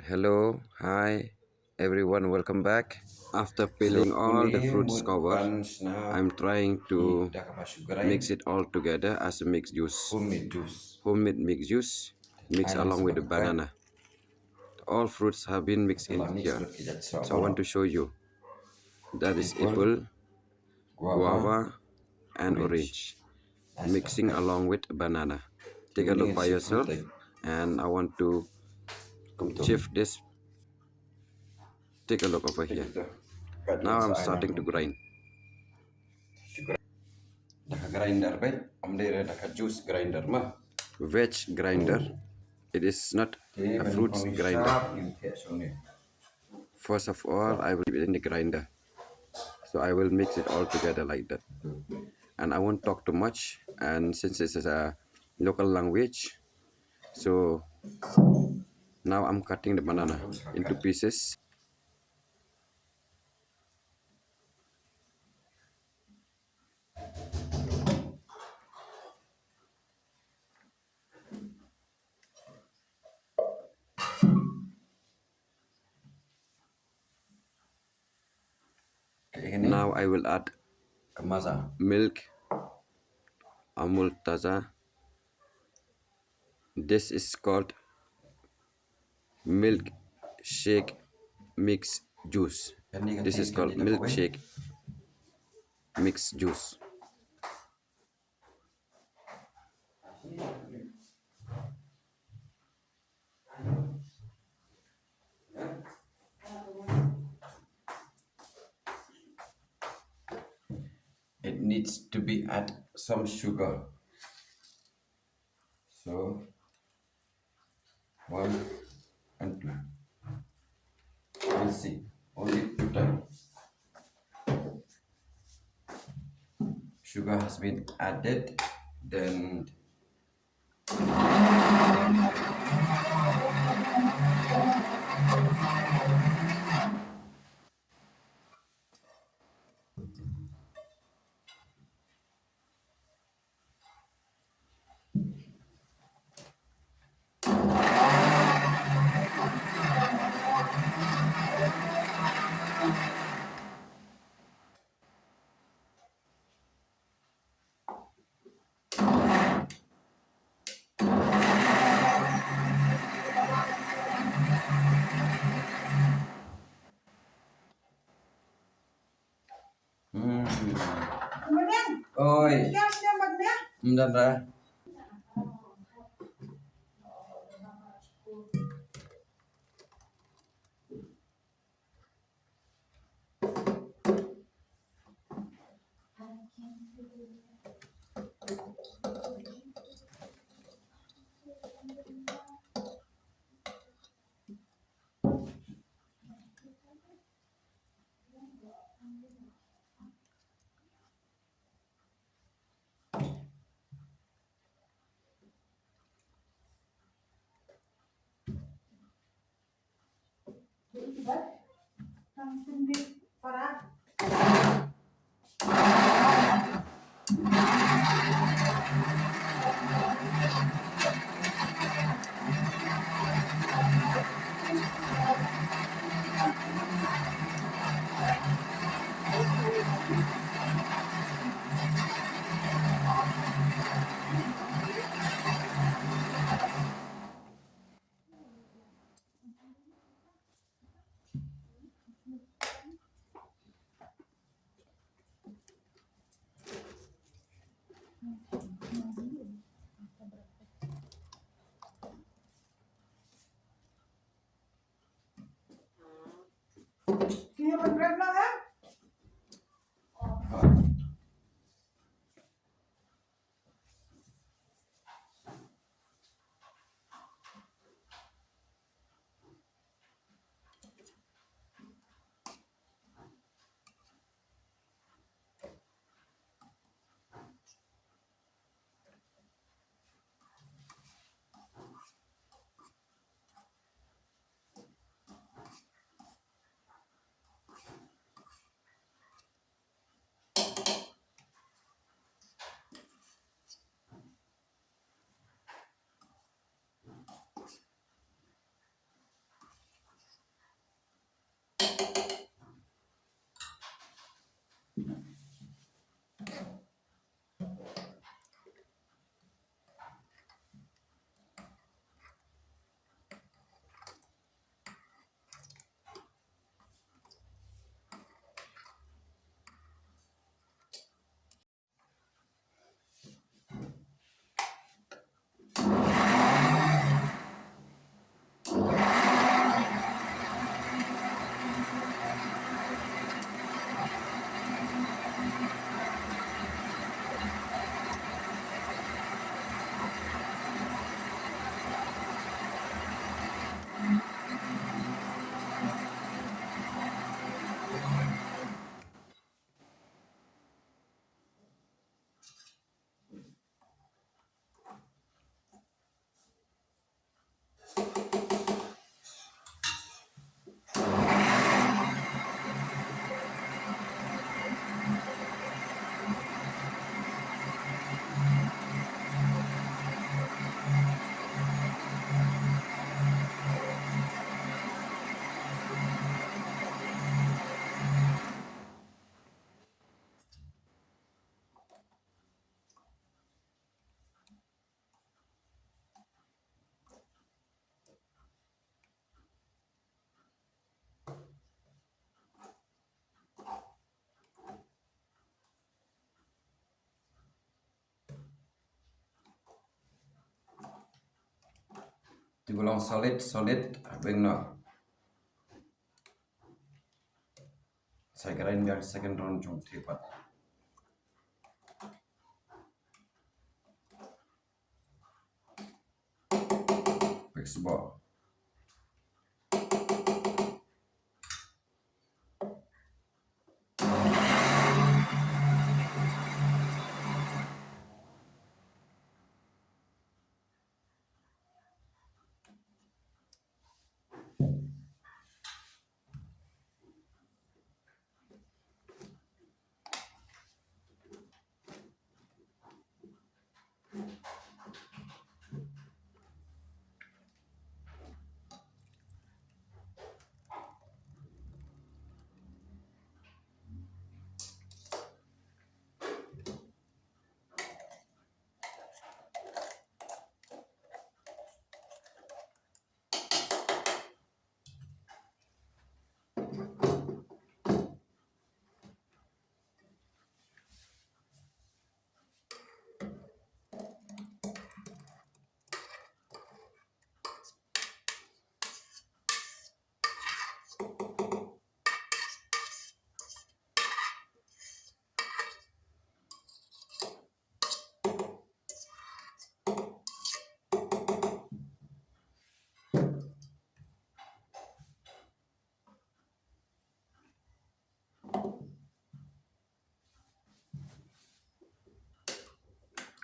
Hello, hi everyone, welcome back. After peeling all the fruits cover, I'm trying to mix it all together as a mixed juice. Homemade mixed juice mixed along with the banana. All fruits have been mixed in here. So I want to show you that is apple, guava, and orange mixing along with banana. Take a look by yourself, and I want to shift this. Take a look over here. Now I'm starting to grind. Daka grinder baik, amdere daka juice grinder mah. Veg grinder. It is not a fruits grinder. First of all, I will put it in the grinder. So I will mix it all together like that. And I won't talk too much. And since this is a local language, so now I'm cutting the banana into pieces. Now I will add milk, amul taza. This is called milk shake mix juice. This is called milkshake mix juice. It needs to be add some sugar. So 1 and 2. We'll see. Only 2 times. Sugar has been added. Then ôi, đâm ra. Digulung solid abeng no. Saya kira ini yang second round jom tripat. Flexible.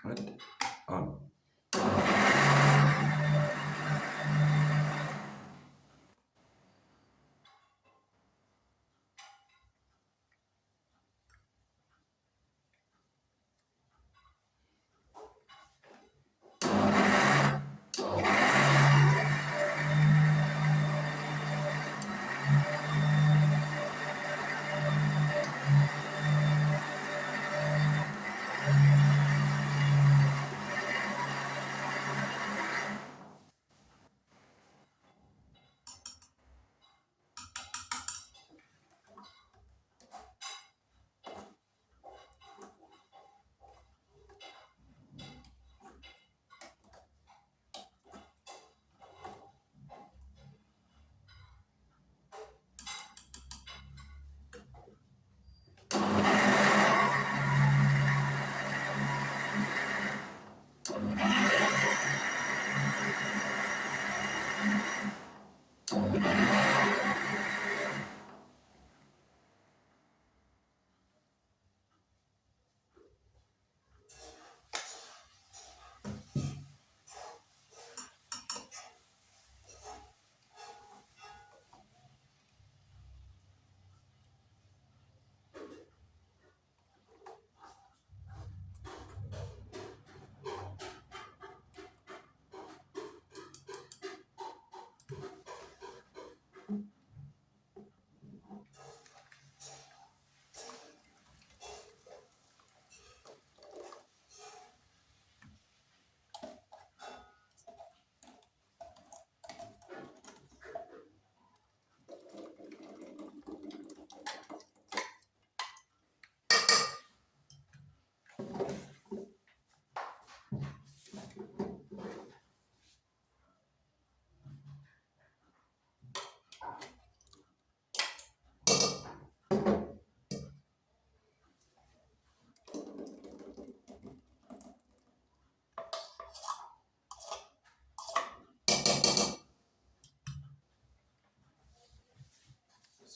Right on.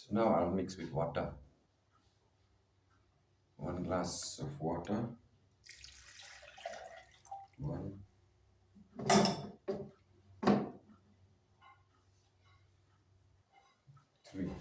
So now I'll mix with water. 1 glass of water. 1, 3.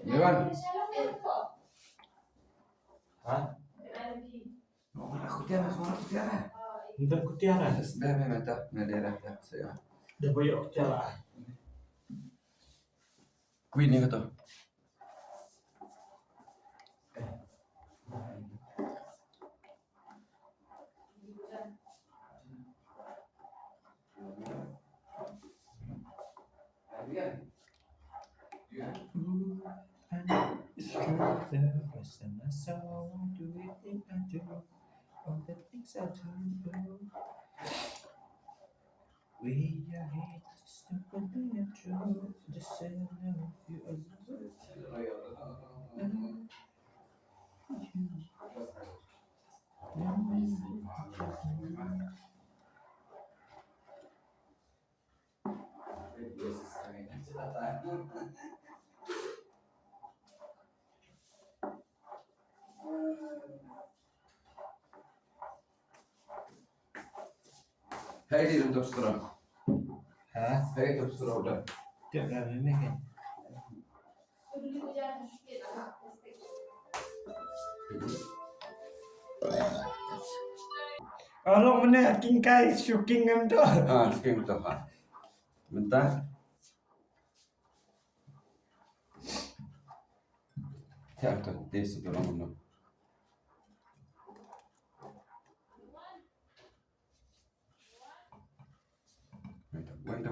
Gimana? Hah? Aku tiara. Enggak ku tiara. Mata, daerah saya. Udah boyok tiara. Queen yang kata. We are here just to continue to just say I love you as Hai di terus terang. Hah? Hai terus terang udah. Tiap kali ini kan. Kalau mana king syuking tu. Sekian betul Bentar. Ya, tuh, tes itu orang. Wait.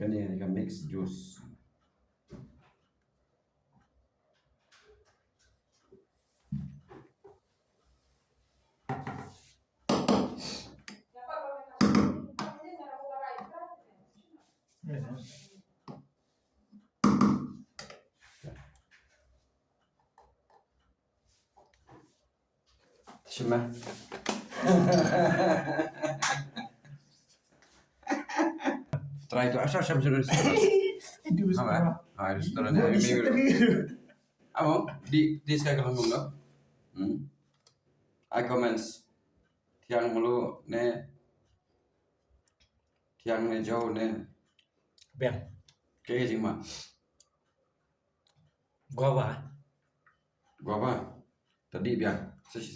Ini kan mix juice. Shna. Setelah itu asal siapa sudah Itu apa? Restorannya di sekali kalau ngomong I comments tiang mulu tiang jauh Bang, kayak sih mah guava. apa tadi biar sesi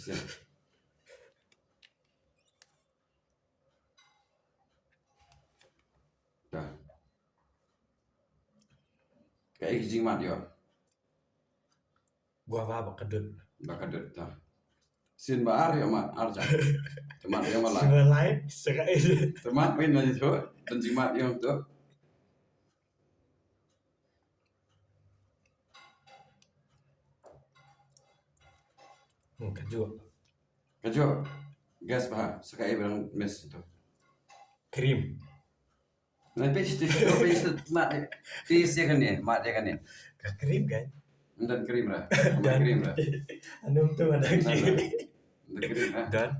dah kayak sih mah dia Guava bakadut. bakal dah sin bar ya mat arja teman yang malah Semua lain sekai. teman main aja tuh dan jimat yang tuh kaju gas bah sekali bilang mes itu Krim. nanti itu mat tis ya kan ya mat ya kan ya Krim kan? dan krim lah sama krim lah Anu tuh ada krim. dan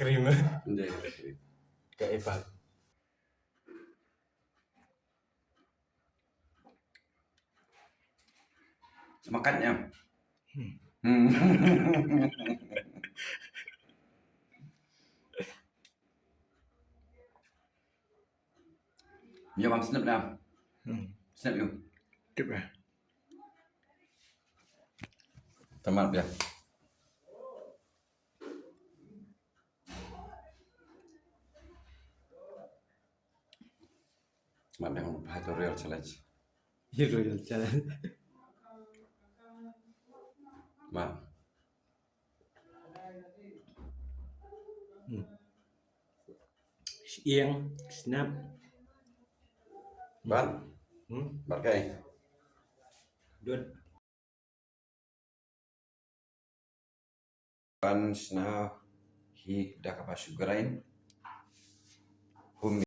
krim lah Dan krim. jadi krim Kayak apa? makannya Nyoba snap dah. Snap yuk. Kip ya. Teman ya. Teman yang itu real challenge. Real challenge. Man. Yang snap. Ban. Barkai. Dud. Ban shna hi dah kapal sugarain.